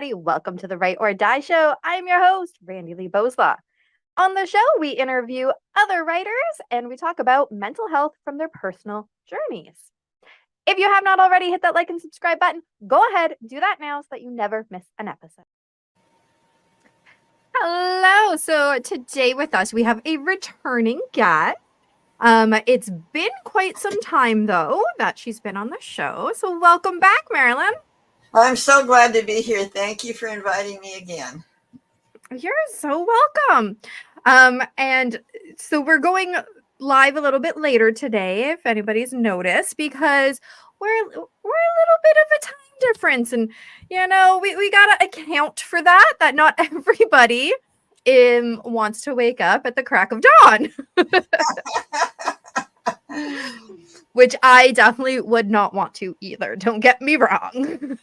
everybody. Welcome to the Right or Die Show. I'm your host, Randi-Lee Bowslaugh. On the show, we interview other writers and we talk about mental health from their personal journeys. If you have not already hit that like and subscribe button, go ahead, do that now so that you never miss an episode. Hello. So today with us, we have a returning guest. It's been quite some time, though, that she's been on the show. So welcome back, Marilyn. I'm so glad to be here. Thank you for inviting me again. You're so welcome. And so we're going live a little bit later today, if anybody's noticed, because we're a little bit of a time difference. And, you know, we got to account for that not everybody wants to wake up at the crack of dawn. Which I definitely would not want to either. Don't get me wrong.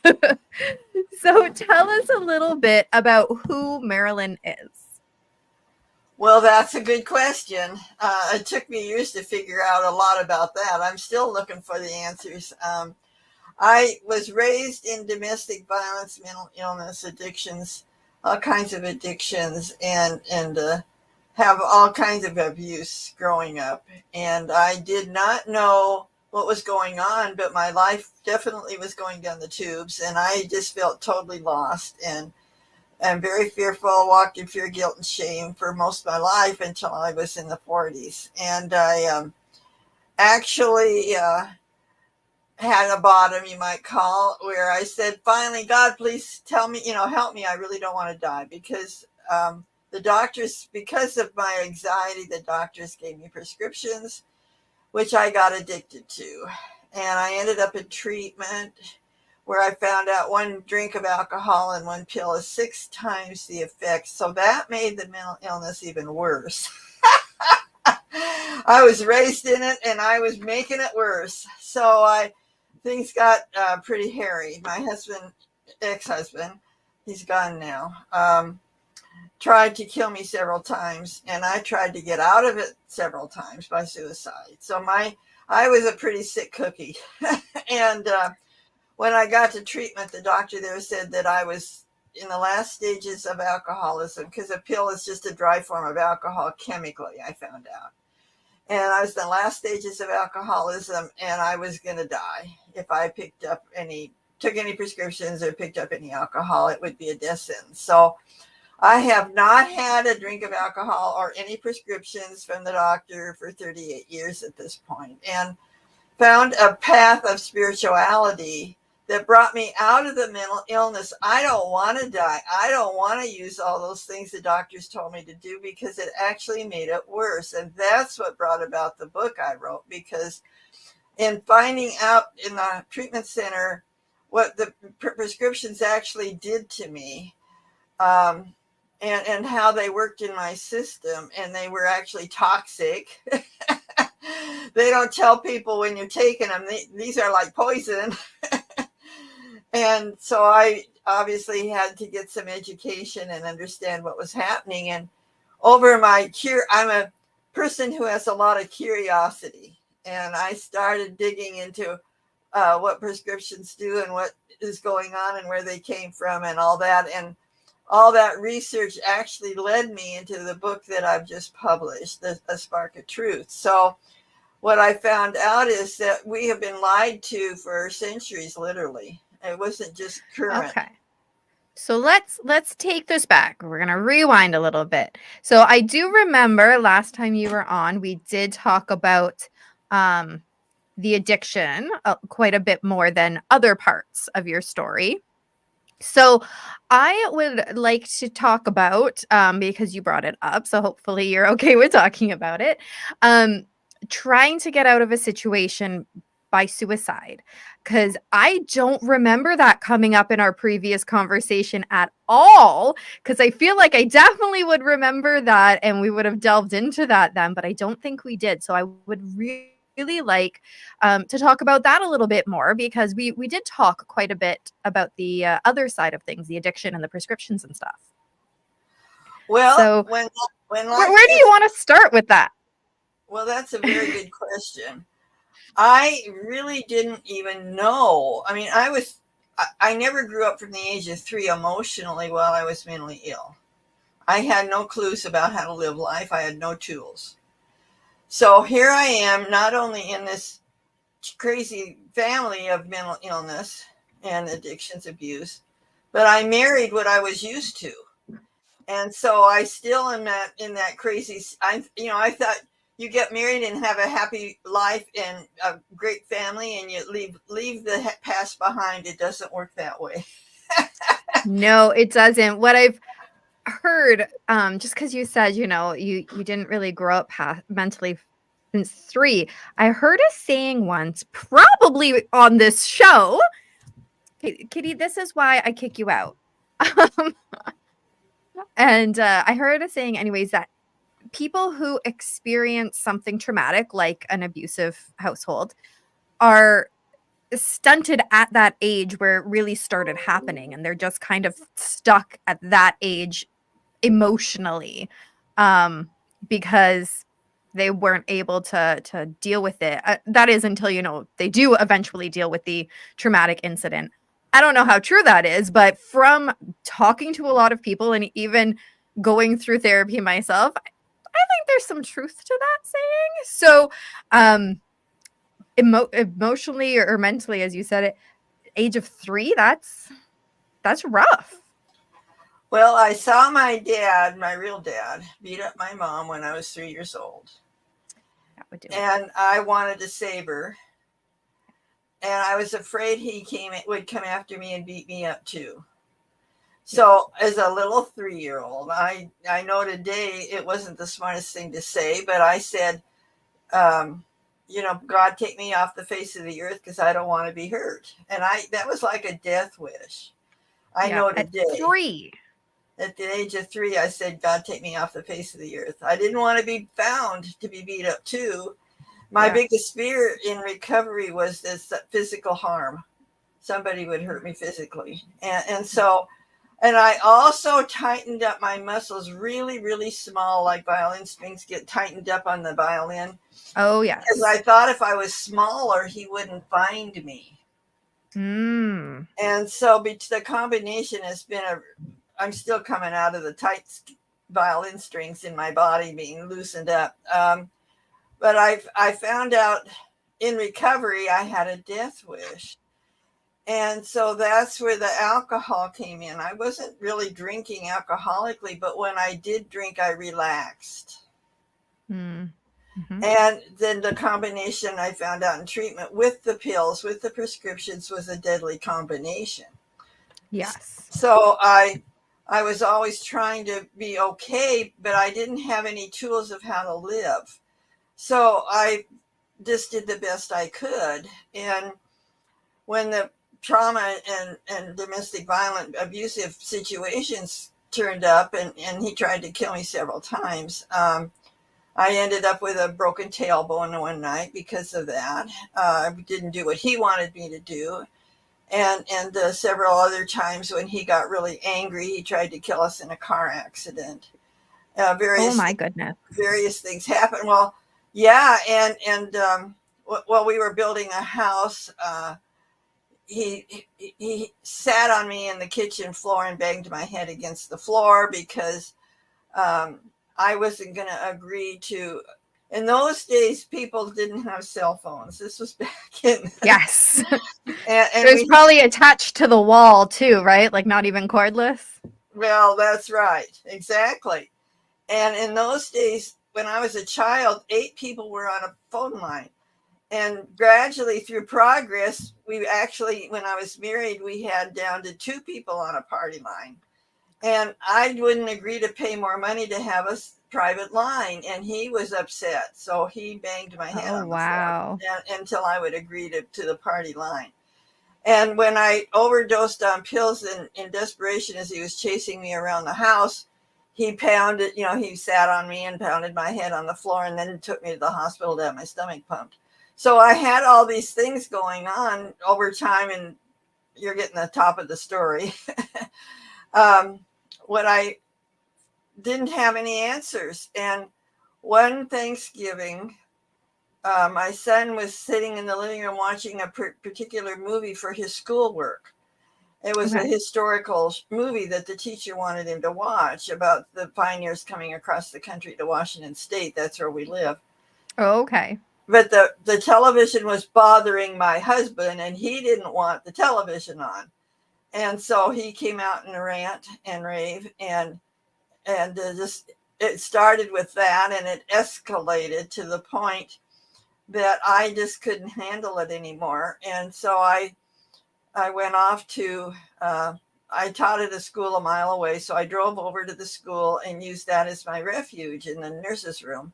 So tell us a little bit about who Marilyn is. Well, that's a good question. It took me years to figure out a lot about that. I'm still looking for the answers. I was raised in domestic violence, mental illness, addictions, all kinds of addictions, and have all kinds of abuse growing up. And I did not know what was going on, but my life definitely was going down the tubes, and I just felt totally lost. And I'm very fearful, walked in fear, guilt, and shame for most of my life until I was in the 40s. And I actually had a bottom, you might call, where I said, finally, God, please tell me, help me. I really don't want to die, because the doctors, because of my anxiety, the doctors gave me prescriptions, which I got addicted to. And I ended up in treatment where I found out one drink of alcohol and one pill is 6 times the effect. So that made the mental illness even worse. I was raised in it and I was making it worse. So things got pretty hairy. My husband, ex-husband, he's gone now, tried to kill me several times, and I tried to get out of it several times by suicide. So I was a pretty sick cookie. And when I got to treatment, the doctor there said that I was in the last stages of alcoholism, because a pill is just a dry form of alcohol chemically, I found out. And I was in the last stages of alcoholism, and I was going to die. If I took any prescriptions or picked up any alcohol, it would be a death sentence. So I have not had a drink of alcohol or any prescriptions from the doctor for 38 years at this point, and found a path of spirituality that brought me out of the mental illness. I don't want to die. I don't want to use all those things the doctors told me to do, because it actually made it worse. And that's what brought about the book I wrote, because in finding out in the treatment center what the prescriptions actually did to me, and how they worked in my system, and they were actually toxic. They don't tell people when you're taking them. These are like poison. And so I obviously had to get some education and understand what was happening. And over I'm a person who has a lot of curiosity. And I started digging into what prescriptions do and what is going on and where they came from and all that. And all that research actually led me into the book that I've just published, A Spark of Truth. So what I found out is that we have been lied to for centuries, literally. It wasn't just current. Okay. So let's take this back. We're going to rewind a little bit. So I do remember last time you were on, we did talk about the addiction quite a bit more than other parts of your story. So I would like to talk about, because you brought it up, so hopefully you're okay with talking about it, trying to get out of a situation by suicide, because I don't remember that coming up in our previous conversation at all, because I feel like I definitely would remember that and we would have delved into that then, but I don't think we did. So I would really like to talk about that a little bit more, because we did talk quite a bit about the other side of things, the addiction and the prescriptions and stuff. Well, so where do you want to start with that? Well, that's a very good question. I really didn't even know. I mean, I never grew up from the age of 3 emotionally while I was mentally ill. I had no clues about how to live life. I had no tools. So here I am, not only in this crazy family of mental illness and addictions, abuse, but I married what I was used to. And so I still am in that crazy, I thought you get married and have a happy life and a great family and you leave the past behind. It doesn't work that way. No, it doesn't. What I've heard, just because you said, you didn't really grow up mentally since 3. I heard a saying once, probably on this show. Kitty, this is why I kick you out. And I heard a saying, anyways, that people who experience something traumatic, like an abusive household, are stunted at that age where it really started happening, and they're just kind of stuck at that age emotionally, because they weren't able to deal with it. That is until they do eventually deal with the traumatic incident. I don't know how true that is, but from talking to a lot of people and even going through therapy myself, I think there's some truth to that saying. So, emotionally or mentally, as you said it, age of 3, that's rough. Well, I saw my dad, my real dad, beat up my mom when I was 3 years old. That would do it. And I wanted to save her. And I was afraid he would come after me and beat me up too. So as a little 3-year-old, I know today it wasn't the smartest thing to say, but I said, God, take me off the face of the earth because I don't want to be hurt. And that was like a death wish. I know today. At 3. At the age of 3, I said, God, take me off the face of the earth. I didn't want to be found to be beat up too. My biggest fear in recovery was this physical harm. Somebody would hurt me physically. And I also tightened up my muscles really, really small, like violin strings get tightened up on the violin. Oh, yes. Because I thought if I was smaller, he wouldn't find me. Mm. And so the combination has been I'm still coming out of the tight violin strings in my body being loosened up. But I found out in recovery I had a death wish. And so that's where the alcohol came in. I wasn't really drinking alcoholically, but when I did drink, I relaxed. Mm-hmm. And then the combination I found out in treatment with the pills, with the prescriptions, was a deadly combination. Yes. So I was always trying to be okay, but I didn't have any tools of how to live. So I just did the best I could. And when the trauma and domestic violent abusive situations turned up and he tried to kill me several times, I ended up with a broken tailbone one night because of that. I didn't do what he wanted me to do. And several other times when he got really angry, he tried to kill us in a car accident. Oh my goodness. Various things happened. Well, yeah. And while we were building a house, he sat on me in the kitchen floor and banged my head against the floor because I wasn't going to agree to. In those days, people didn't have cell phones. This was back in. Yes. and it was probably attached to the wall too, right? Like not even cordless. Well, that's right. Exactly. And in those days, when I was a child, 8 people were on a phone line. And gradually through progress, we actually, when I was married, we had down to 2 people on a party line. And I wouldn't agree to pay more money to have a private line. And he was upset. So he banged my head on the floor until I would agree to the party line. And when I overdosed on pills in desperation as he was chasing me around the house, he pounded, he sat on me and pounded my head on the floor and then took me to the hospital to have my stomach pumped. So I had all these things going on over time, and you're getting the top of the story. When I didn't have any answers. And one Thanksgiving, my son was sitting in the living room watching a particular movie for his schoolwork. It was a Okay. historical movie that the teacher wanted him to watch about the pioneers coming across the country to Washington State. That's where we live. Okay. But the television was bothering my husband, and he didn't want the television on. And so he came out in a rant and rave, and just it started with that, and it escalated to the point that I just couldn't handle it anymore. And so I went off to I taught at a school a mile away, so I drove over to the school and used that as my refuge in the nurse's room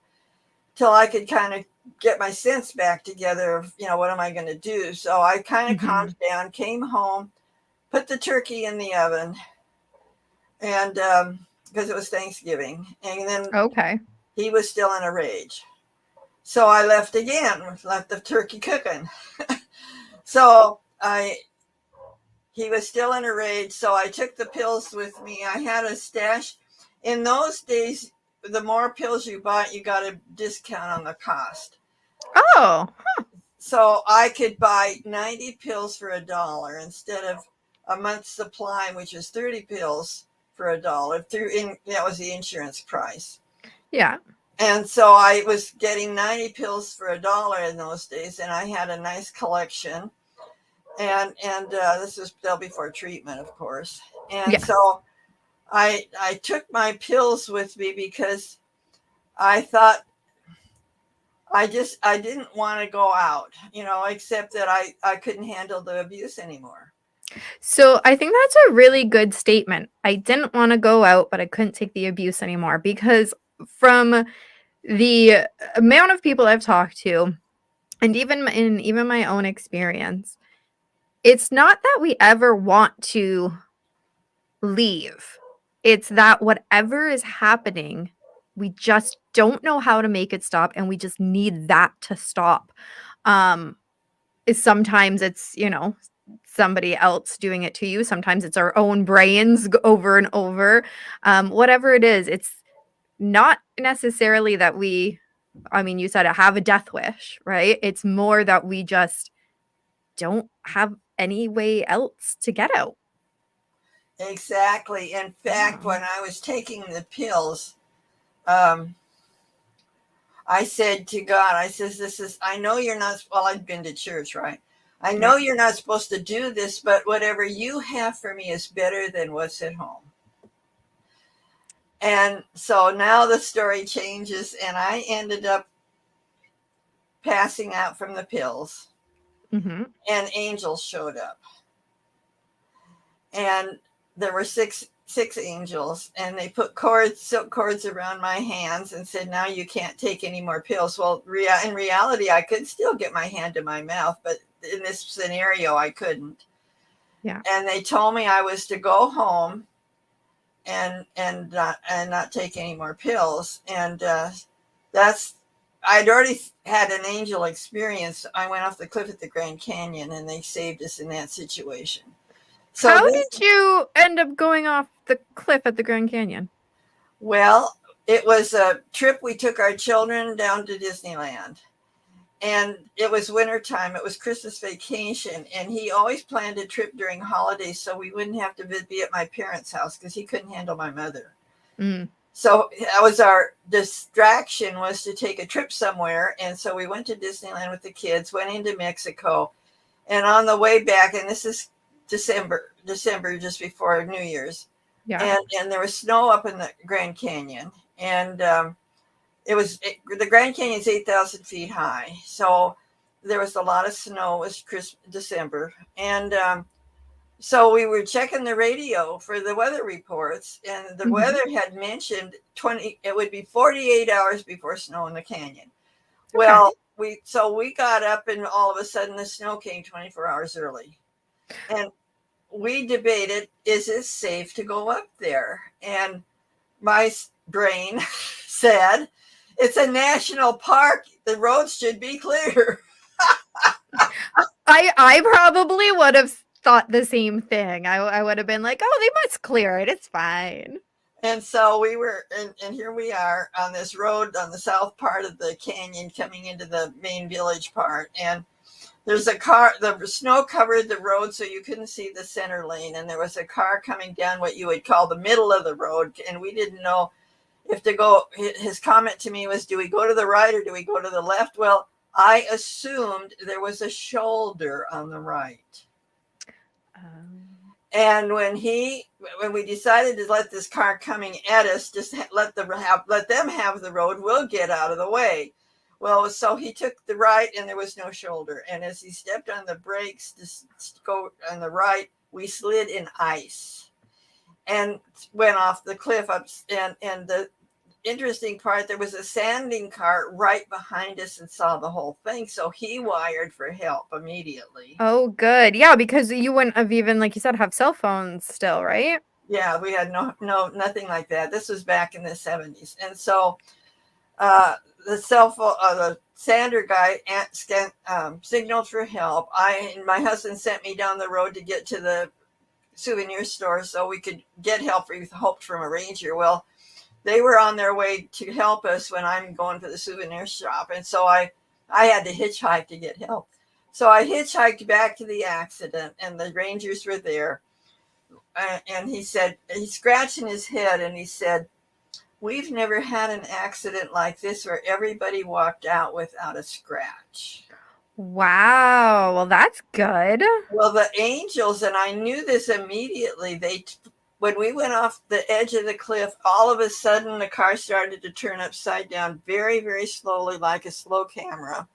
till I could kind of get my sense back together of, what am I going to do? So I kind of Hmm. calmed down, came home, put the turkey in the oven, and because it was Thanksgiving, and then Okay. he was still in a rage. So I left again, left the turkey cooking. So he was still in a rage. So I took the pills with me. I had a stash. In those days, the more pills you bought, you got a discount on the cost. Oh. So I could buy 90 pills for $1 instead of a month's supply, which is 30 pills for $1. That was the insurance price. Yeah. And so I was getting 90 pills for $1 in those days, and I had a nice collection. And this was still before treatment, of course. And Yes. so I took my pills with me because I thought I didn't want to go out, except that I couldn't handle the abuse anymore. So I think that's a really good statement. I didn't want to go out, but I couldn't take the abuse anymore because from the amount of people I've talked to, and even my own experience, it's not that we ever want to leave. It's that whatever is happening, we just don't know how to make it stop, and we just need that to stop. Um, sometimes it's, somebody else doing it to you. Sometimes it's our own brains over and over. Whatever it is, it's not necessarily that I mean, you said it, have a death wish, right? It's more that we just don't have any way else to get out. Exactly. In fact, when I was taking the pills, um, I said to God, I says, I know you're not, well, I'd been to church, right? I Yeah. know you're not supposed to do this, but whatever you have for me is better than what's at home. And so now the story changes, and I ended up passing out from the pills, Hmm. and angels showed up. And there were six angels, and they put silk cords around my hands and said, now you can't take any more pills. Well, in reality, I could still get my hand to my mouth, but in this scenario, I couldn't. Yeah. And they told me I was to go home and not take any more pills. And that's I'd already had an angel experience. I went off the cliff at the Grand Canyon, and they saved us in that situation. So How this did you end up going off the cliff at the Grand Canyon? Well, it was a trip. We took our children down to Disneyland, and it was wintertime. It was Christmas vacation, and he always planned a trip during holidays so we wouldn't have to be at my parents' house because he couldn't handle my mother. Mm. So that was our distraction, was to take a trip somewhere. And so we went to Disneyland with the kids, went into Mexico, and on the way back, and this is December just before New Year's, Yeah. and there was snow up in the Grand Canyon, and the Grand Canyon is 8,000 feet high, so there was a lot of snow. It was December, and so we were checking the radio for the weather reports, and the Hmm. weather had mentioned it would be 48 hours before snow in the canyon. Okay. Well, we got up, and all of a sudden the snow came 24 hours early, and we debated, is it safe to go up there? And my brain said, it's a national park. The roads should be clear. I probably would have thought the same thing. I would have been like, oh, they must clear it. It's fine. And so we were, and here we are on this road on the south part of the canyon coming into the main village part. And there's a car, the snow covered the road so you couldn't see the center lane. And there was a car coming down what you would call the middle of the road. And we didn't know if to go. His comment to me was, do we go to the right or do we go to the left? Well, I assumed there was a shoulder on the right. And when we decided to let this car coming at us, just let them have the road, we'll get out of the way. Well, so he took the right and there was no shoulder. And as he stepped on the brakes to go on the right, we slid in ice and went off the cliff up. And the interesting part, there was a sanding cart right behind us and saw the whole thing. So he wired for help immediately. Oh, good. Yeah, because you wouldn't have even, like you said, have cell phones still, right? Yeah, we had nothing like that. This was back in the 70s. And so the sander guy signaled for help. My husband sent me down the road to get to the souvenir store so we could get help. We hoped from a ranger. Well, they were on their way to help us when I'm going to the souvenir shop. And so I had to hitchhike to get help. So I hitchhiked back to the accident and the rangers were there. And he said, he's scratching his head and he said, we've never had an accident like this where everybody walked out without a scratch. Wow. Well, that's good. Well, the angels, and I knew this immediately, when we went off the edge of the cliff, all of a sudden the car started to turn upside down very, very slowly, like a slow camera.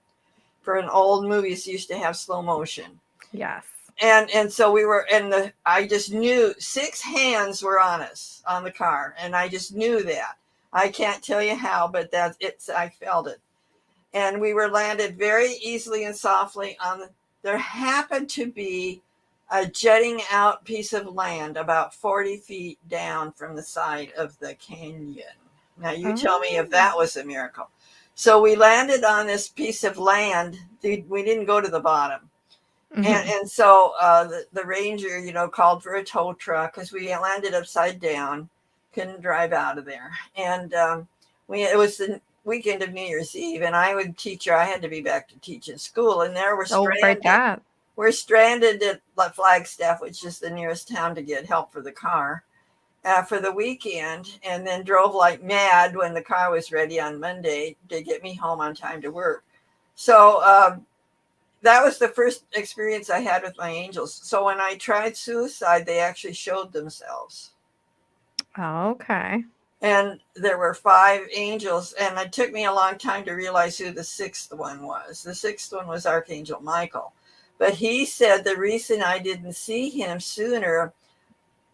For an old movies used to have slow motion. Yes. And so we were, I just knew 6 hands were on us, on the car. And I just knew that. I can't tell you how, but I felt it. And we were landed very easily and softly there happened to be a jutting out piece of land about 40 feet down from the side of the canyon. Now you tell me if that was a miracle. So we landed on this piece of land. We didn't go to the bottom. Mm-hmm. And so the ranger, called for a tow truck because we landed upside down, couldn't drive out of there. And it was the weekend of New Year's Eve, and I had to be back to teach in school. And there we're stranded. We're stranded at Flagstaff, which is the nearest town, to get help for the car for the weekend, and then drove like mad when the car was ready on Monday to get me home on time to work. So that was the first experience I had with my angels. So when I tried suicide, they actually showed themselves. Okay. And there were 5 angels, and it took me a long time to realize who the 6th one was. The 6th one was Archangel Michael. But he said the reason I didn't see him sooner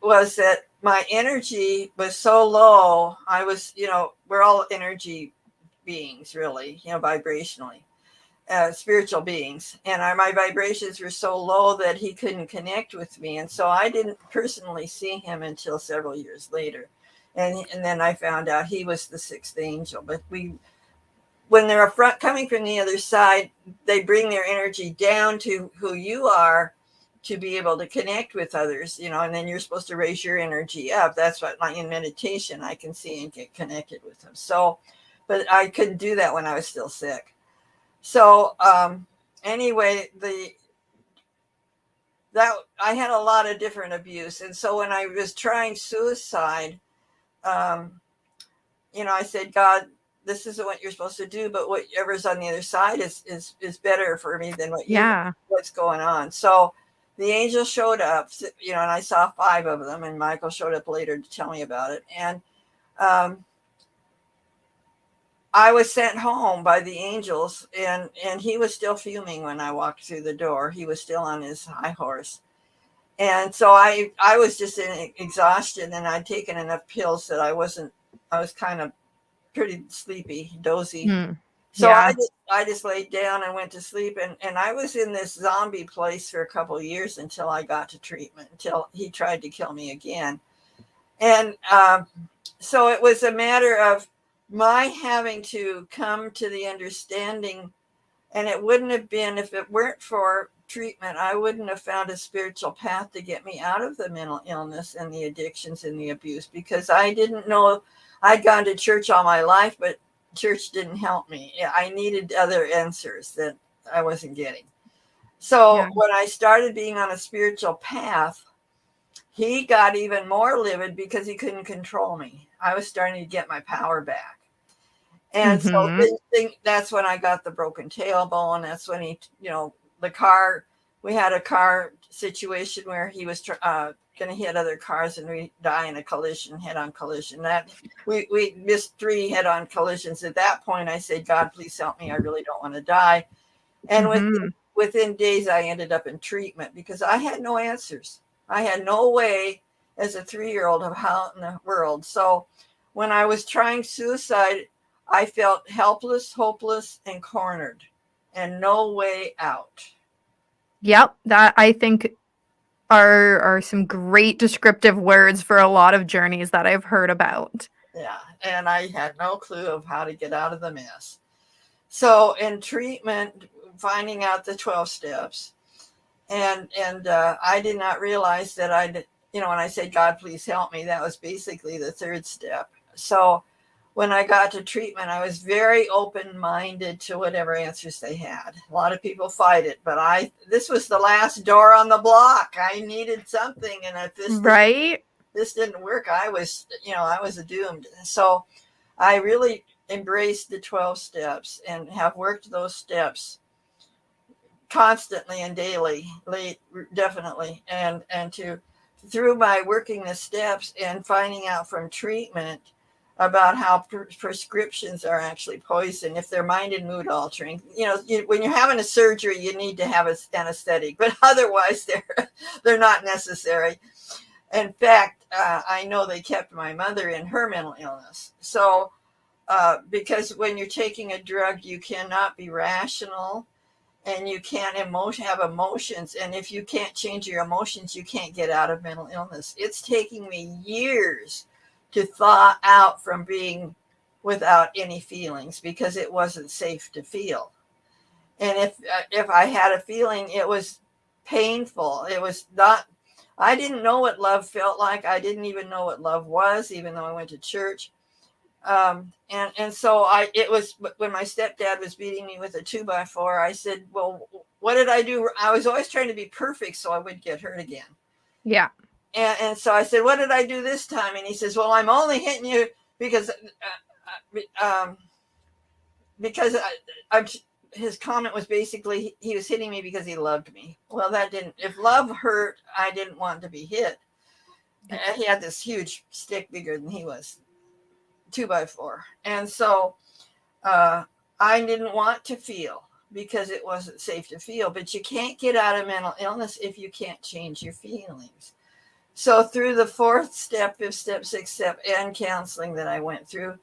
was that my energy was so low. I was, we're all energy beings, really, vibrationally. Spiritual beings, and my vibrations were so low that he couldn't connect with me, and so I didn't personally see him until several years later, and then I found out he was the 6th angel. But when they're coming from the other side, they bring their energy down to who you are to be able to connect with others, and then you're supposed to raise your energy up. That's what, like in meditation, I can see and get connected with them. So, but I couldn't do that when I was still sick. So anyway, I had a lot of different abuse. And so when I was trying suicide, I said, God, this isn't what you're supposed to do, but whatever's on the other side is better for me than what's going on. So the angel showed up, and I saw 5 of them, and Michael showed up later to tell me about it. And I was sent home by the angels, and he was still fuming when I walked through the door. He was still on his high horse. And so I was just in exhaustion, and I'd taken enough pills that I was kind of pretty sleepy, dozy. So yeah. I just laid down and went to sleep. And I was in this zombie place for a couple of years until I got to treatment, until he tried to kill me again. And so it was a matter of my having to come to the understanding, and it wouldn't have been, if it weren't for treatment, I wouldn't have found a spiritual path to get me out of the mental illness and the addictions and the abuse, because I didn't know. I'd gone to church all my life, but church didn't help me. I needed other answers that I wasn't getting. So Yeah. when I started being on a spiritual path, he got even more livid because he couldn't control me. I was starting to get my power back. And so Mm-hmm. that's when I got the broken tailbone. That's when he, the car, we had a car situation where he was going to hit other cars and we die in a collision, head-on collision. That we missed 3 head-on collisions. At that point, I said, God, please help me. I really don't want to die. And Mm-hmm. within days, I ended up in treatment because I had no answers. I had no way as a 3-year-old of how in the world. So when I was trying suicide, I felt helpless, hopeless, and cornered, and no way out. Yep. That I think are some great descriptive words for a lot of journeys that I've heard about. Yeah, and I had no clue of how to get out of the mess. So in treatment, finding out the 12 steps, and I did not realize that when I said, God, please help me, that was basically the 3rd step. So when I got to treatment, I was very open-minded to whatever answers they had. A lot of people fight it, but this was the last door on the block. I needed something, and if Right? this didn't work, I was doomed. So I really embraced the 12 steps and have worked those steps constantly and daily, definitely. And through my working the steps and finding out from treatment about how prescriptions are actually poison if they're mind and mood altering. When you're having a surgery, you need to have an anesthetic, but otherwise they're not necessary. In fact, I know they kept my mother in her mental illness. So because when you're taking a drug, you cannot be rational and you can't have emotions. And if you can't change your emotions, you can't get out of mental illness. It's taking me years to thaw out from being without any feelings because it wasn't safe to feel. And if I had a feeling, it was painful. It was not. I didn't know what love felt like. I didn't even know what love was, even though I went to church. And so it was when my stepdad was beating me with a 2x4. I said, well, what did I do? I was always trying to be perfect so I wouldn't get hurt again. Yeah. And so I said, what did I do this time? And he says, well, I'm only hitting you because because his comment was basically he was hitting me because he loved me. Well, that didn't. If love hurt, I didn't want to be hit. He had this huge stick bigger than he was, 2x4, and so I didn't want to feel because it wasn't safe to feel. But you can't get out of mental illness if you can't change your feelings. So through the 4th step, 5th step, 6th step, and counseling that I went through,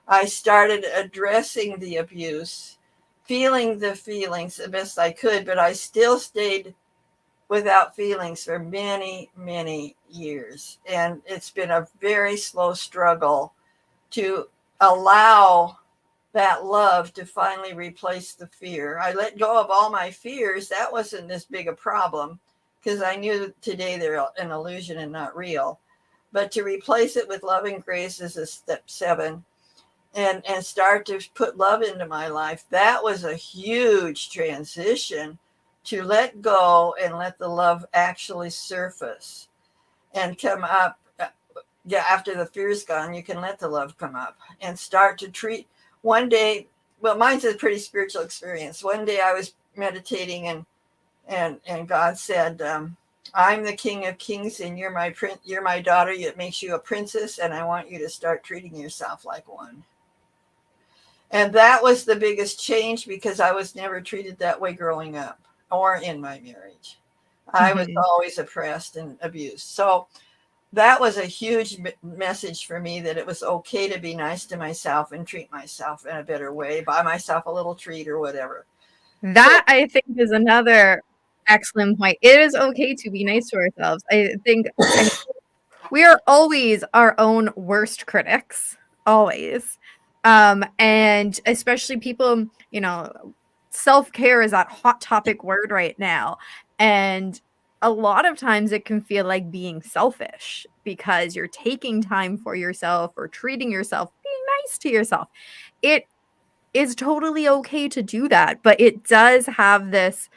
I started addressing the abuse, feeling the feelings the best I could, but I still stayed without feelings for many, many years. And it's been a very slow struggle to allow that love to finally replace the fear. I let go of all my fears. That wasn't as big a problem because I knew that today they're an illusion and not real. But to replace it with love and grace is a step 7. And start to put love into my life. That was a huge transition to let go and let the love actually surface and come up. Yeah, after the fear's gone, you can let the love come up and start to treat. One day, well, mine's a pretty spiritual experience. One day I was meditating and God said, I'm the King of Kings and you're my daughter. It makes you a princess, and I want you to start treating yourself like one. And that was the biggest change because I was never treated that way growing up or in my marriage. I was Mm-hmm. always oppressed and abused. So that was a huge message for me that it was okay to be nice to myself and treat myself in a better way, buy myself a little treat or whatever. So That I think is another excellent point. It is okay to be nice to ourselves. I mean, we are always our own worst critics, always. And especially people, self-care is that hot topic word right now. And a lot of times it can feel like being selfish because you're taking time for yourself or treating yourself, being nice to yourself. It is totally okay to do that, but it does have this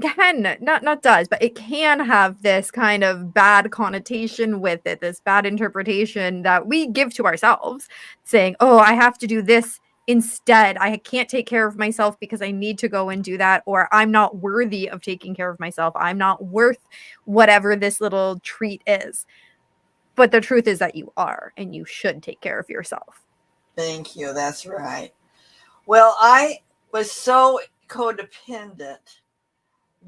can not does, but it can have this kind of bad connotation with it, this bad interpretation that we give to ourselves, saying, oh, I have to do this instead. I can't take care of myself because I need to go and do that, or I'm not worthy of taking care of myself. I'm not worth whatever this little treat is. But the truth is that you are, and you should take care of yourself. Thank you. That's right. Well, I was so codependent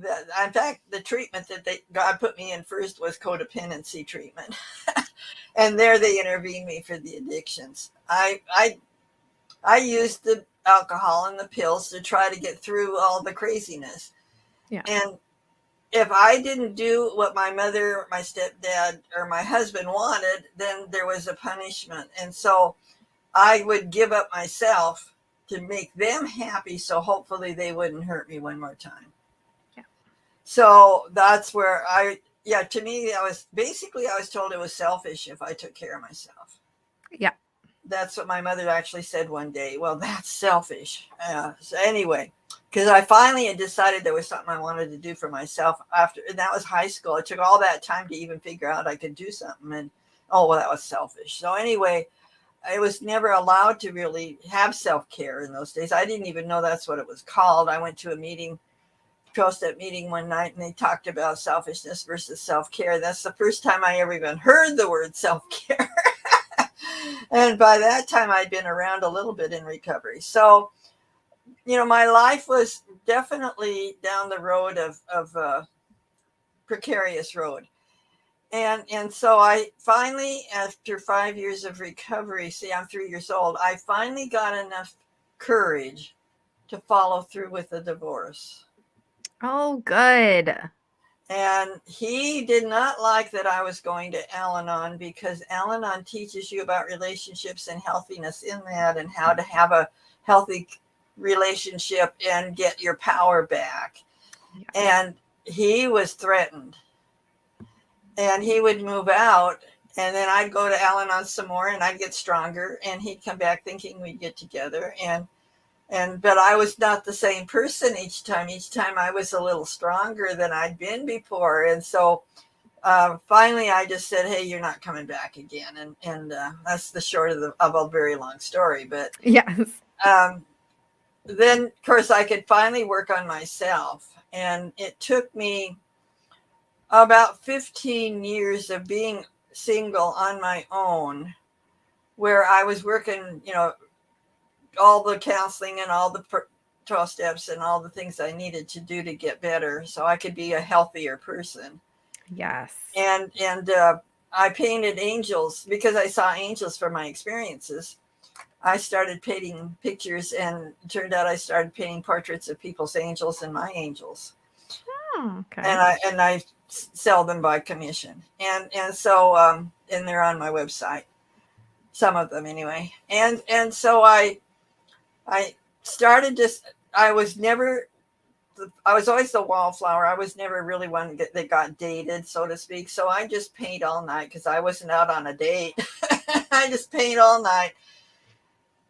that, in fact, the treatment that God put me in first was codependency treatment. And there they intervened me for the addictions. I used the alcohol and the pills to try to get through all the craziness. Yeah. And if I didn't do what my mother, my stepdad, or my husband wanted, then there was a punishment. And so I would give up myself to make them happy, so hopefully they wouldn't hurt me one more time. Yeah. So that's where to me, I was told it was selfish if I took care of myself. Yeah. That's what my mother actually said one day. Well, that's selfish. So anyway, because I finally had decided there was something I wanted to do for myself and that was high school. It took all that time to even figure out I could do something. And, oh, well, that was selfish. So anyway, I was never allowed to really have self-care in those days. I didn't even know that's what it was called. I went to a meeting, 12-step meeting one night, and they talked about selfishness versus self-care. That's the first time I ever even heard the word self-care. And by that time, I'd been around a little bit in recovery. So, my life was definitely down the road of a precarious road. And so I finally, after 5 years of recovery, see, I'm 3 years old, I finally got enough courage to follow through with the divorce. Oh, good. And he did not like that I was going to Al-Anon, because Al-Anon teaches you about relationships and healthiness in that, and how to have a healthy relationship and get your power back. Yeah. And he was threatened. And he would move out, and then I'd go to Al-Anon some more, and I'd get stronger, and he'd come back thinking we'd get together. But I was not the same person each time. Each time I was a little stronger than I'd been before. And so finally I just said, hey, you're not coming back again. And that's the short of a very long story. But yes. Then, of course, I could finally work on myself. And it took me about 15 years of being single on my own, where I was working, all the counseling and all the 12 steps and all the things I needed to do to get better so I could be a healthier person. Yes. And I painted angels because I saw angels from my experiences. I started painting pictures, and it turned out I started painting portraits of people's angels and my angels. Oh, okay. And I sell them by commission. And so and they're on my website, some of them anyway. And so I started I was always the wallflower. I was never really one that got dated, so to speak. So I just paint all night because I wasn't out on a date. I just paint all night.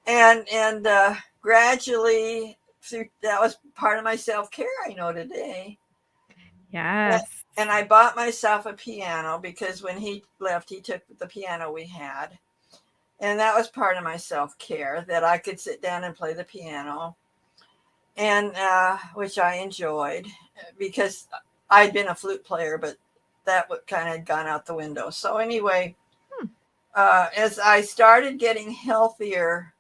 And gradually, that was part of my self-care, I know today. Yes. And I bought myself a piano because when he left, he took the piano we had. And that was part of my self-care, that I could sit down and play the piano, and which I enjoyed because I'd been a flute player, but that kind of had gone out the window. So anyway, as I started getting healthier,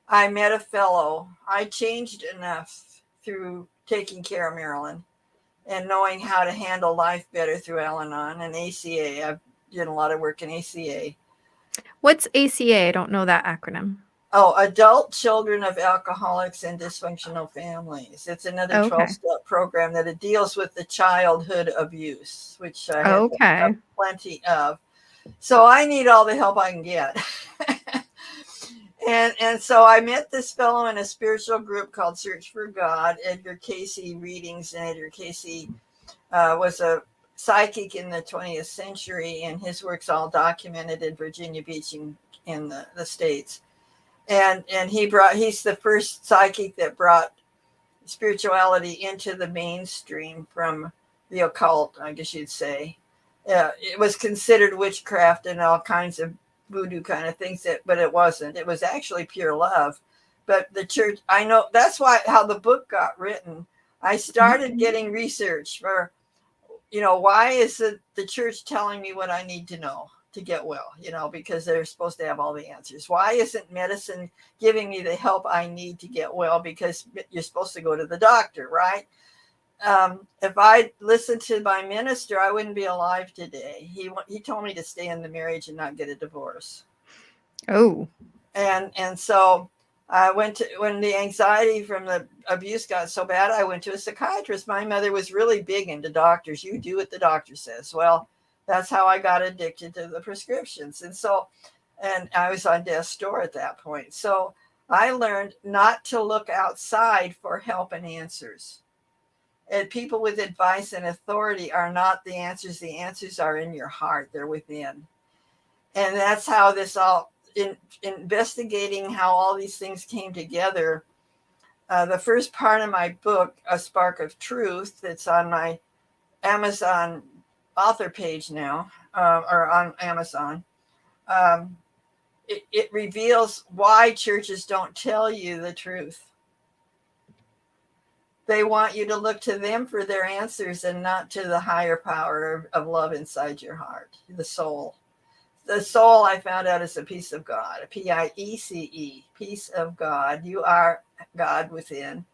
I met a fellow. I changed enough through taking care of Marilyn and knowing how to handle life better through Al-Anon and ACA. I've done a lot of work in ACA. What's ACA? I don't know that acronym. Oh, Adult Children of Alcoholics and Dysfunctional Families. It's another 12-step program that it deals with the childhood abuse, which I have plenty of. So I need all the help I can get. And so I met this fellow in a spiritual group called Search for God, Edgar Casey readings. And Edgar Casey was a psychic in the 20th century, and his work's all documented in Virginia Beach in the States. And he's the first psychic that brought spirituality into the mainstream from the occult, I guess you'd say. It was considered witchcraft and all kinds of voodoo kind of things, but it wasn't. It was actually pure love. But the church, I know that's why how the book got written. I started getting research for, why is the church telling me what I need to know to get well? Because they're supposed to have all the answers. Why isn't medicine giving me the help I need to get well? Because you're supposed to go to the doctor, right? If I listened to my minister, I wouldn't be alive today. He told me to stay in the marriage and not get a divorce. Oh. And so I went to, when the anxiety from the abuse got so bad, I went to a psychiatrist. My mother was really big into doctors. You do what the doctor says. Well, that's how I got addicted to the prescriptions. And I was on death's door at that point. So I learned not to look outside for help and answers. And people with advice and authority are not the answers. The answers are in your heart. They're within. And that's how this all, in investigating how all these things came together. The first part of my book, A Spark of Truth, that's on my Amazon author page now, or on Amazon. It reveals why churches don't tell you the truth. They want you to look to them for their answers and not to the higher power of love inside your heart, the soul. The soul, I found out, is a piece of God, a P-I-E-C-E, piece of God. You are God within.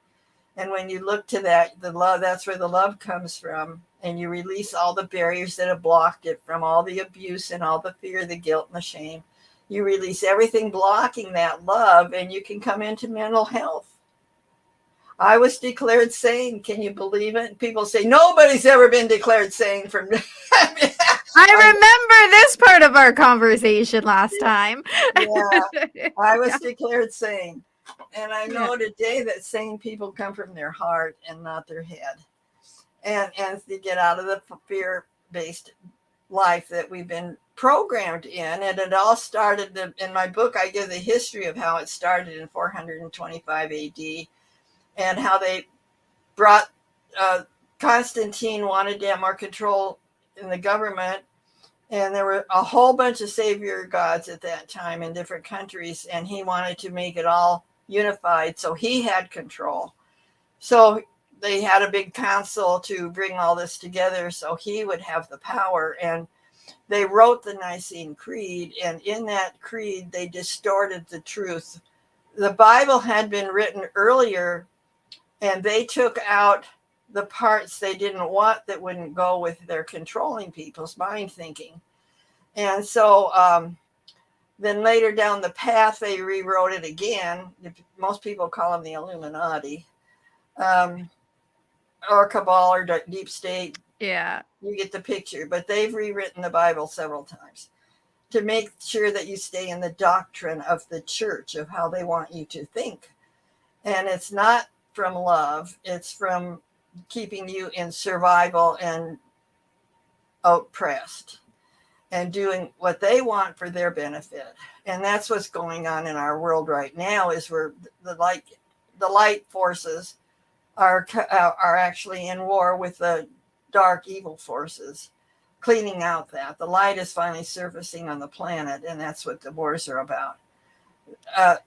And when you look to that, the love, that's where the love comes from. And you release all the barriers that have blocked it from all the abuse and all the fear, the guilt, and the shame. You release everything blocking that love, and you can come into mental health. I was declared sane. Can you believe it? People say, nobody's ever been declared sane from I remember this part of our conversation last time. Yeah, I was declared sane. And I know today that sane people come from their heart and not their head. And to get out of the fear-based life that we've been programmed in. And it all started, in my book, I give the history of how it started in 425 AD and how they brought, Constantine wanted to have more control in the government. And there were a whole bunch of savior gods at that time in different countries. And he wanted to make it all unified. So he had control. So they had a big council to bring all this together so he would have the power. And they wrote the Nicene Creed. And in that creed, they distorted the truth. The Bible had been written earlier, and they took out the parts they didn't want that wouldn't go with their controlling people's mind thinking. And so then later down the path, they rewrote it again. Most people call them the Illuminati, or Cabal, or Deep State. Yeah. You get the picture. But they've rewritten the Bible several times to make sure that you stay in the doctrine of the church, of how they want you to think. And it's not from love. It's from keeping you in survival and oppressed and doing what they want for their benefit. And that's what's going on in our world right now, is where the light forces are actually in war with the dark evil forces, cleaning out that. The light is finally surfacing on the planet, and that's what the wars are about. As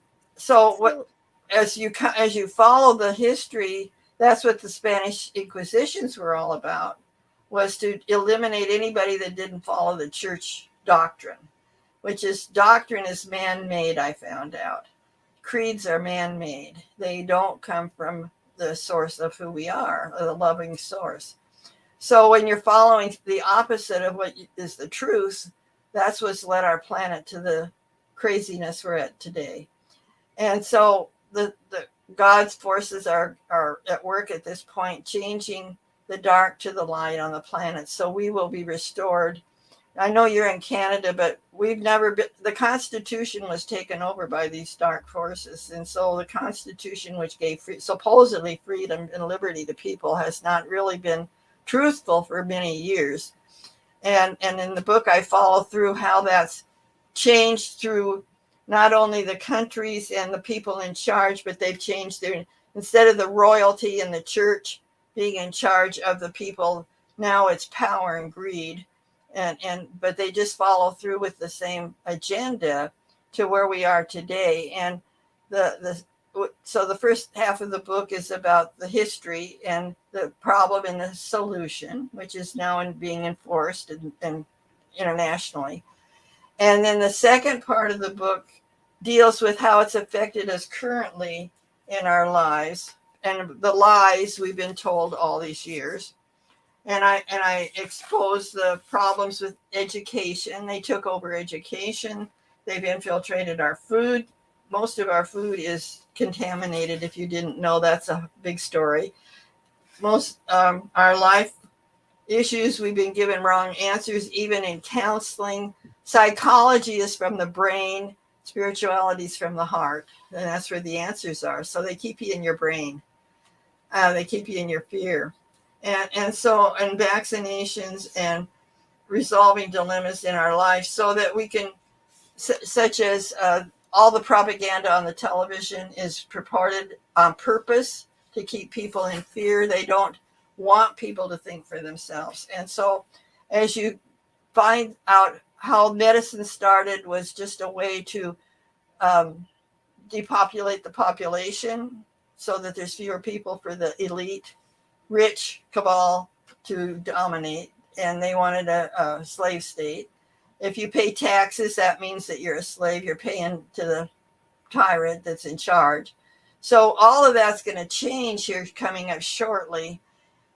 you follow the history, that's what the Spanish Inquisitions were all about, was to eliminate anybody that didn't follow the church doctrine, which is doctrine is man-made, I found out. Creeds are man-made. They don't come from the source of who we are, the loving source. So when you're following the opposite of what is the truth, that's what's led our planet to the craziness we're at today. And so the God's forces are at work at this point, changing the dark to the light on the planet. So we will be restored. I know you're in Canada, but we've never been, the Constitution was taken over by these dark forces. And so the Constitution, which gave supposedly freedom and liberty to people, has not really been truthful for many years. And in the book, I follow through how that's changed through not only the countries and the people in charge, but they've changed instead of the royalty and the church being in charge of the people, now it's power and greed. But they just follow through with the same agenda to where we are today. And so the first half of the book is about the history and the problem and the solution, which is now being enforced and internationally. And then the second part of the book deals with how it's affected us currently in our lives and the lies we've been told all these years. And I expose the problems with education. They took over education. They've infiltrated our food. Most of our food is contaminated. If you didn't know, that's a big story. Most our life issues, we've been given wrong answers, even in counseling. Psychology is from the brain, spirituality is from the heart, and that's where the answers are. So they keep you in your brain. They keep you in your fear. And so, and vaccinations and resolving dilemmas in our life so that we can, such as all the propaganda on the television is purported on purpose to keep people in fear. They don't want people to think for themselves. And so as you find out how medicine started was just a way to depopulate the population so that there's fewer people for the elite, rich cabal to dominate, and they wanted a slave state. If you pay taxes, that means that you're a slave. You're paying to the tyrant that's in charge. So all of that's going to change here coming up shortly.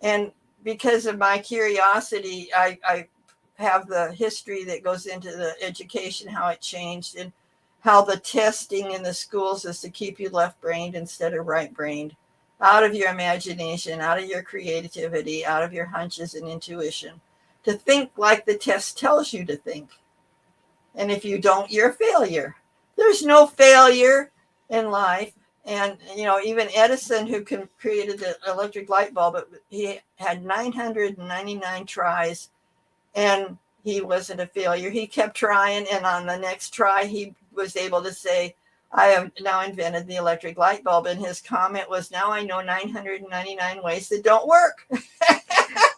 And because of my curiosity, I have the history that goes into the education, how it changed, and how the testing in the schools is to keep you left-brained instead of right-brained, out of your imagination, out of your creativity, out of your hunches and intuition, to think like the test tells you to think. And if you don't, you're a failure. There's no failure in life. And, you know, even Edison, who created the electric light bulb, he had 999 tries and he wasn't a failure. He kept trying. And on the next try, he was able to say, I have now invented the electric light bulb. And his comment was, now I know 999 ways that don't work.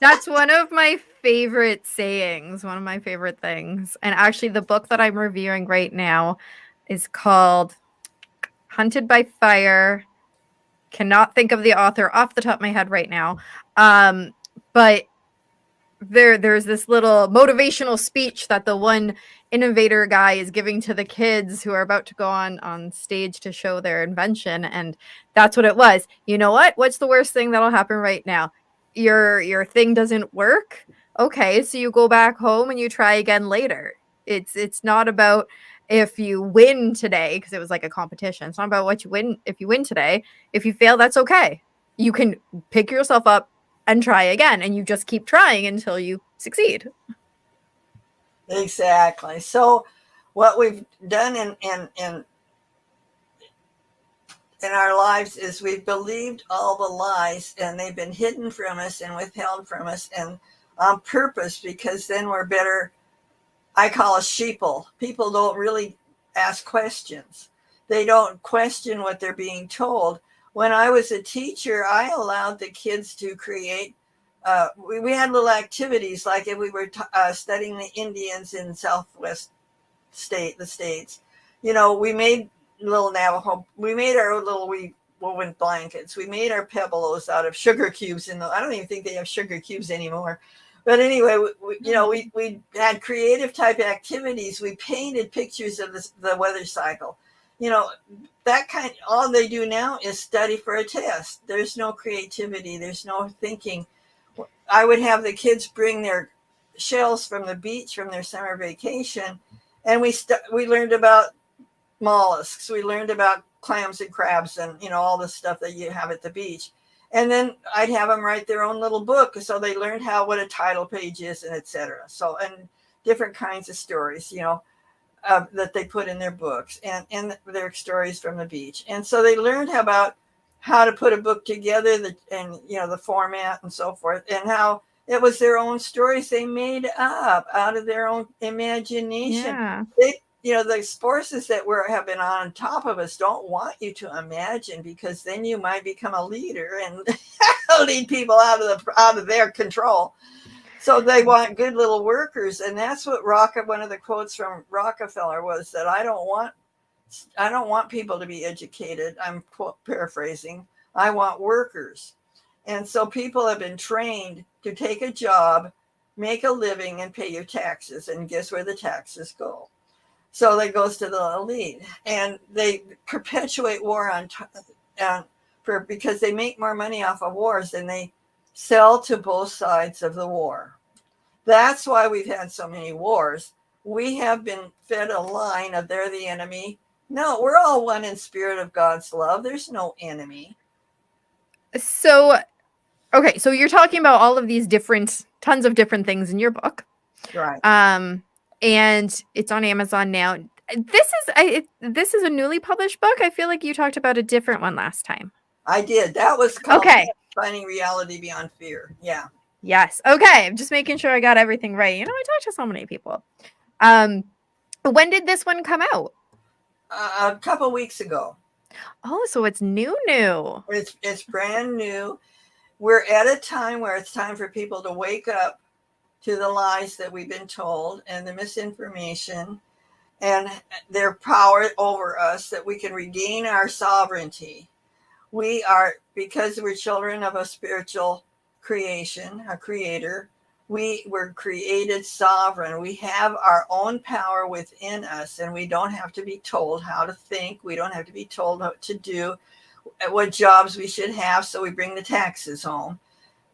That's one of my favorite sayings, one of my favorite things. And actually, the book that I'm reviewing right now is called Hunted by Fire. Cannot think of the author off the top of my head right now. But there's this little motivational speech that the one innovator guy is giving to the kids who are about to go on stage to show their invention. And that's what it was. You know what? What's the worst thing that'll happen right now? Your thing doesn't work. Okay, so you go back home and you try again later. It's not about if you win today, because it was like a competition. It's not about what you win. If you win today, if you fail, that's okay. You can pick yourself up and try again, and you just keep trying until you succeed. Exactly. So what we've done in our lives is we've believed all the lies, and they've been hidden from us and withheld from us, and on purpose, because then we're better. I call us sheeple. People don't really ask questions. They don't question what they're being told. When I was a teacher, I allowed the kids to create. We had little activities, like if we were studying the Indians in Southwest the states. You know, we made little Navajo. We made our little woven blankets. We made our pebbles out of sugar cubes. I don't even think they have sugar cubes anymore. But anyway, we had creative type activities. We painted pictures of the weather cycle. You know, that kind. All they do now is study for a test. There's no creativity. There's no thinking. I would have the kids bring their shells from the beach from their summer vacation, and we learned about mollusks. We learned about clams and crabs, and all the stuff that you have at the beach. And then I'd have them write their own little book, so they learned what a title page is, and etc. So, and different kinds of stories, that they put in their books, and their stories from the beach. And so they learned about how to put a book together, the format and so forth, and how it was their own stories they made up out of their own imagination. Yeah. the forces that have been on top of us don't want you to imagine, because then you might become a leader and lead people out of their control. So they want good little workers, and that's what one of the quotes from Rockefeller was, that I don't want people to be educated. I'm paraphrasing. I want workers. And so people have been trained to take a job, make a living, and pay your taxes. And guess where the taxes go? So that goes to the elite, and they perpetuate war because they make more money off of wars than they sell to both sides of the war. That's why we've had so many wars. We have been fed a line of they're the enemy. No, we're all one in spirit of God's love. There's no enemy. So, okay, so you're talking about all of these tons of different things in your book. Right. And it's on Amazon now. This is a newly published book. I feel like you talked about a different one last time. I did. That was called Finding Reality Beyond Fear. Yeah. Yes. Okay. I'm just making sure I got everything right. I talked to so many people. When did this one come out? A couple weeks ago. Oh, so it's new. It's brand new. We're at a time where it's time for people to wake up to the lies that we've been told and the misinformation and their power over us, that we can regain our sovereignty. Because we're children of a spiritual creation, a creator, we were created sovereign. We have our own power within us, and we don't have to be told how to think. We don't have to be told what to do, what jobs we should have, so we bring the taxes home.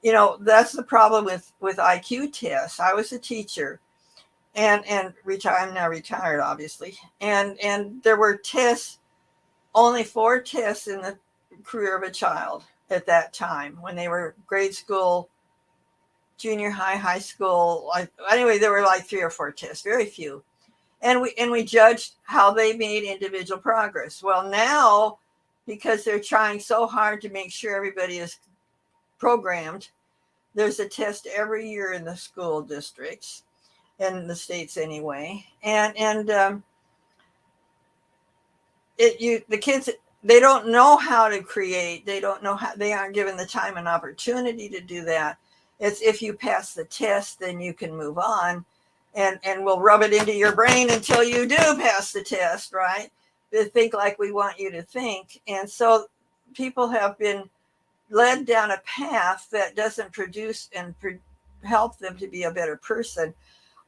That's the problem with IQ tests. I was a teacher and I'm now retired, obviously. And there were tests, only 4 tests in the career of a child at that time, when they were grade school, junior high school. Anyway, there were like 3 or 4 tests, very few. And we judged how they made individual progress. Well, now, because they're trying so hard to make sure everybody is programmed, there's a test every year in the school districts, in the states anyway. And the kids, they don't know how to create. They don't know how. They aren't given the time and opportunity to do that. It's if you pass the test, then you can move on, and we'll rub it into your brain until you do pass the test, right? They think like we want you to think. And so people have been led down a path that doesn't produce and help them to be a better person.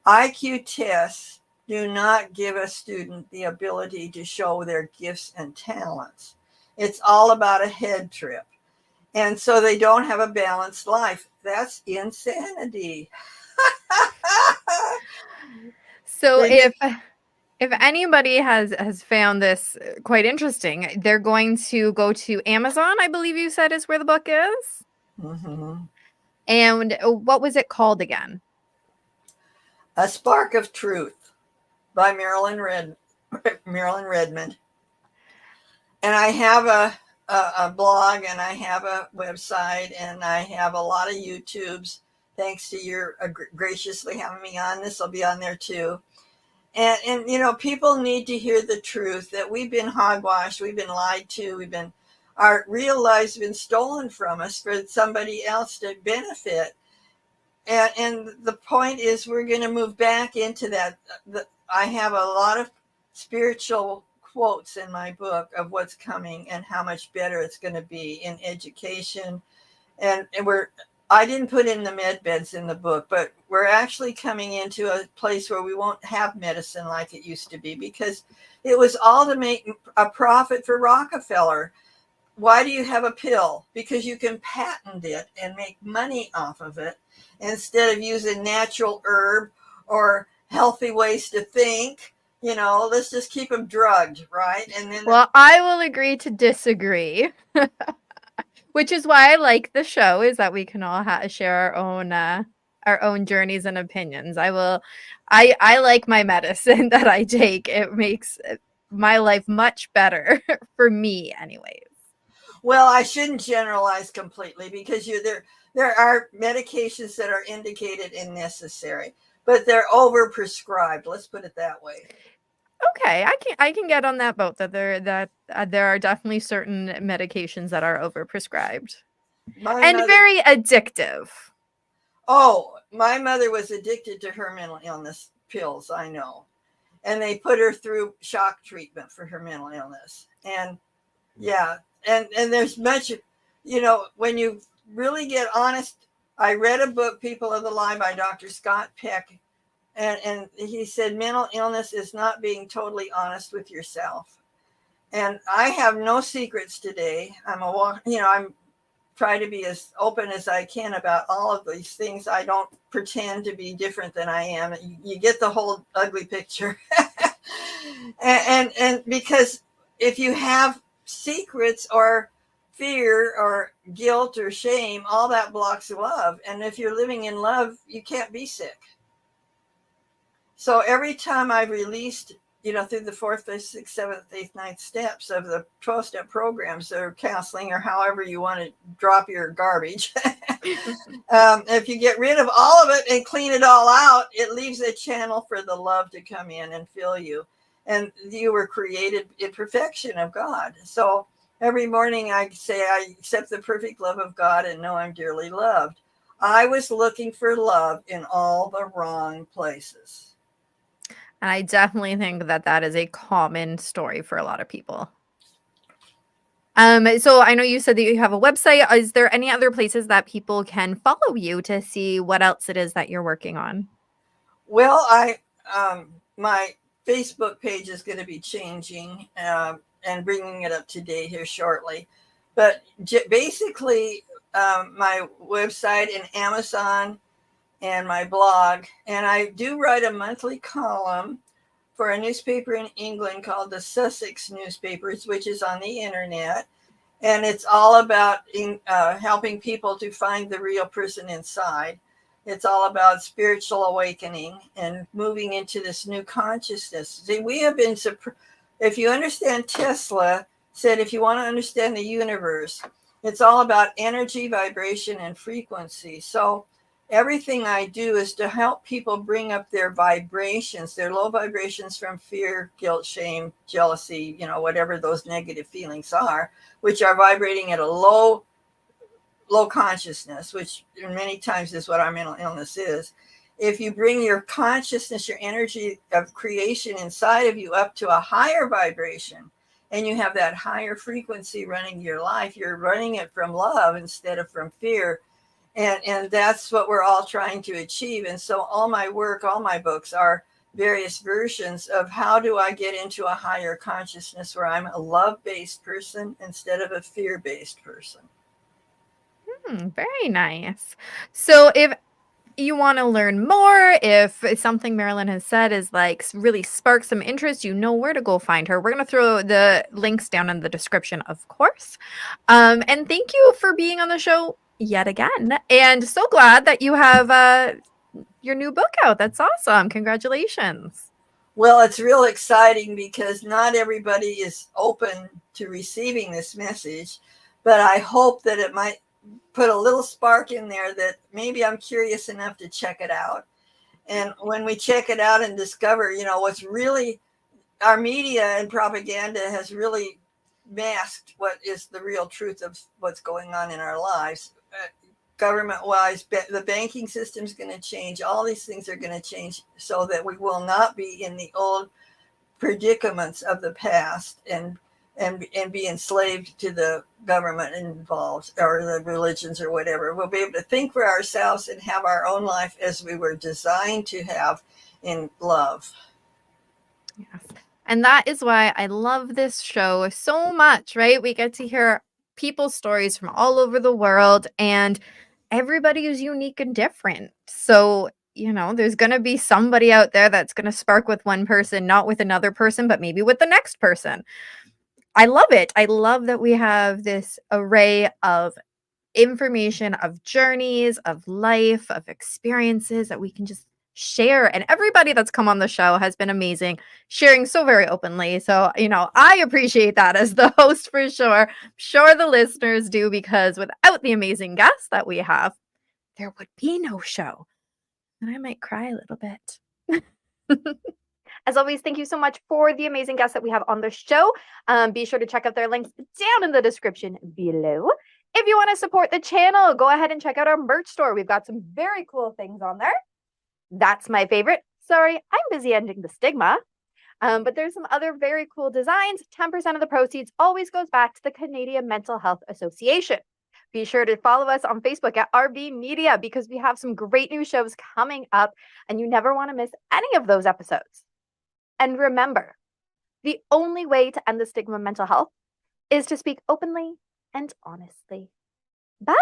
IQ tests do not give a student the ability to show their gifts and talents. It's all about a head trip. And so they don't have a balanced life. That's insanity. So if anybody has found this quite interesting, they're going to go to Amazon, I believe you said is where the book is. Mm-hmm. And what was it called again? A Spark of Truth by Marilyn Redmond. And I have a blog, and I have a website, and I have a lot of YouTubes. Thanks to your graciously having me on. This will be on there too. And people need to hear the truth, that we've been hogwashed, we've been lied to, our real lives have been stolen from us for somebody else to benefit. And the point is, we're going to move back into that. I have a lot of spiritual quotes in my book of what's coming and how much better it's going to be in education. And I didn't put in the med beds in the book, but we're actually coming into a place where we won't have medicine like it used to be, because it was all to make a profit for Rockefeller. Why do you have a pill? Because you can patent it and make money off of it, instead of using natural herb or healthy ways to think. Let's just keep them drugged, right? And then, well, I will agree to disagree. Which is why I like the show, is that we can all share our own journeys and opinions. I like my medicine that I take. It makes my life much better for me anyways. Well, I shouldn't generalize completely, because there are medications that are indicated and necessary, but they're overprescribed. Let's put it that way. Okay, I can get on that boat there are definitely certain medications that are overprescribed My and mother, very addictive. oh, my mother was addicted to her mental illness pills, I know. And they put her through shock treatment for her mental illness. And yeah, and there's much, when you really get honest. I read a book, People of the Lie, by Dr. Scott Peck, and he said mental illness is not being totally honest with yourself. And I have no secrets today. I'm try to be as open as I can about all of these things. I don't pretend to be different than I am. You get the whole ugly picture. And because if you have secrets or fear or guilt or shame, all that blocks love. And if you're living in love, you can't be sick. So every time I've released, through the fourth, fifth, sixth, seventh, eighth, ninth steps of the 12-step programs or counseling or however you want to drop your garbage, if you get rid of all of it and clean it all out, it leaves a channel for the love to come in and fill you. And you were created in perfection of God. So every morning I say, I accept the perfect love of God and know I'm dearly loved. I was looking for love in all the wrong places. And I definitely think that is a common story for a lot of people. So I know you said that you have a website. Is there any other places that people can follow you to see what else it is that you're working on? Well, my Facebook page is going to be changing and bringing it up to date here shortly. But basically, my website and Amazon and my blog, and I do write a monthly column for a newspaper in England called the Sussex Newspapers, which is on the internet. And it's all about helping people to find the real person inside. It's all about spiritual awakening and moving into this new consciousness. See, we have been, if you understand, Tesla said, if you want to understand the universe, it's all about energy, vibration, and frequency. So everything I do is to help people bring up their vibrations, their low vibrations from fear, guilt, shame, jealousy, whatever those negative feelings are, which are vibrating at a low consciousness, which many times is what our mental illness is. If you bring your consciousness, your energy of creation inside of you up to a higher vibration, and you have that higher frequency running your life, you're running it from love instead of from fear. And that's what we're all trying to achieve. And so all my work, all my books are various versions of how do I get into a higher consciousness where I'm a love-based person instead of a fear-based person. Very nice. So if you want to learn more, if something Marilyn has said is like really sparks some interest, you know where to go find her. We're going to throw the links down in the description, of course. And thank you for being on the show yet again. And so glad that you have your new book out. That's awesome. Congratulations. Well, it's real exciting because not everybody is open to receiving this message, but I hope that it might put a little spark in there that maybe I'm curious enough to check it out. And when we check it out and discover, what's really, our media and propaganda has really masked what is the real truth of what's going on in our lives. Government wise, the banking system is going to change. All these things are going to change so that we will not be in the old predicaments of the past and be enslaved to the government involved or the religions or whatever. We'll be able to think for ourselves and have our own life as we were designed to have in love. Yes. And that is why I love this show so much, right? We get to hear people's stories from all over the world, and everybody is unique and different. So, there's going to be somebody out there that's going to spark with one person, not with another person, but maybe with the next person. I love it. I love that we have this array of information, of journeys, of life, of experiences that we can just share. And everybody that's come on the show has been amazing, sharing so very openly. So, I appreciate that as the host for sure. I'm sure the listeners do, because without the amazing guests that we have, there would be no show. And I might cry a little bit. As always, thank you so much for the amazing guests that we have on the show. Be sure to check out their links down in the description below. If you want to support the channel, go ahead and check out our merch store. We've got some very cool things on there. That's my favorite. Sorry, I'm busy ending the stigma. But there's some other very cool designs. 10% of the proceeds always goes back to the Canadian Mental Health Association. Be sure to follow us on Facebook at RB Media because we have some great new shows coming up and you never want to miss any of those episodes. And remember, the only way to end the stigma of mental health is to speak openly and honestly. Bye!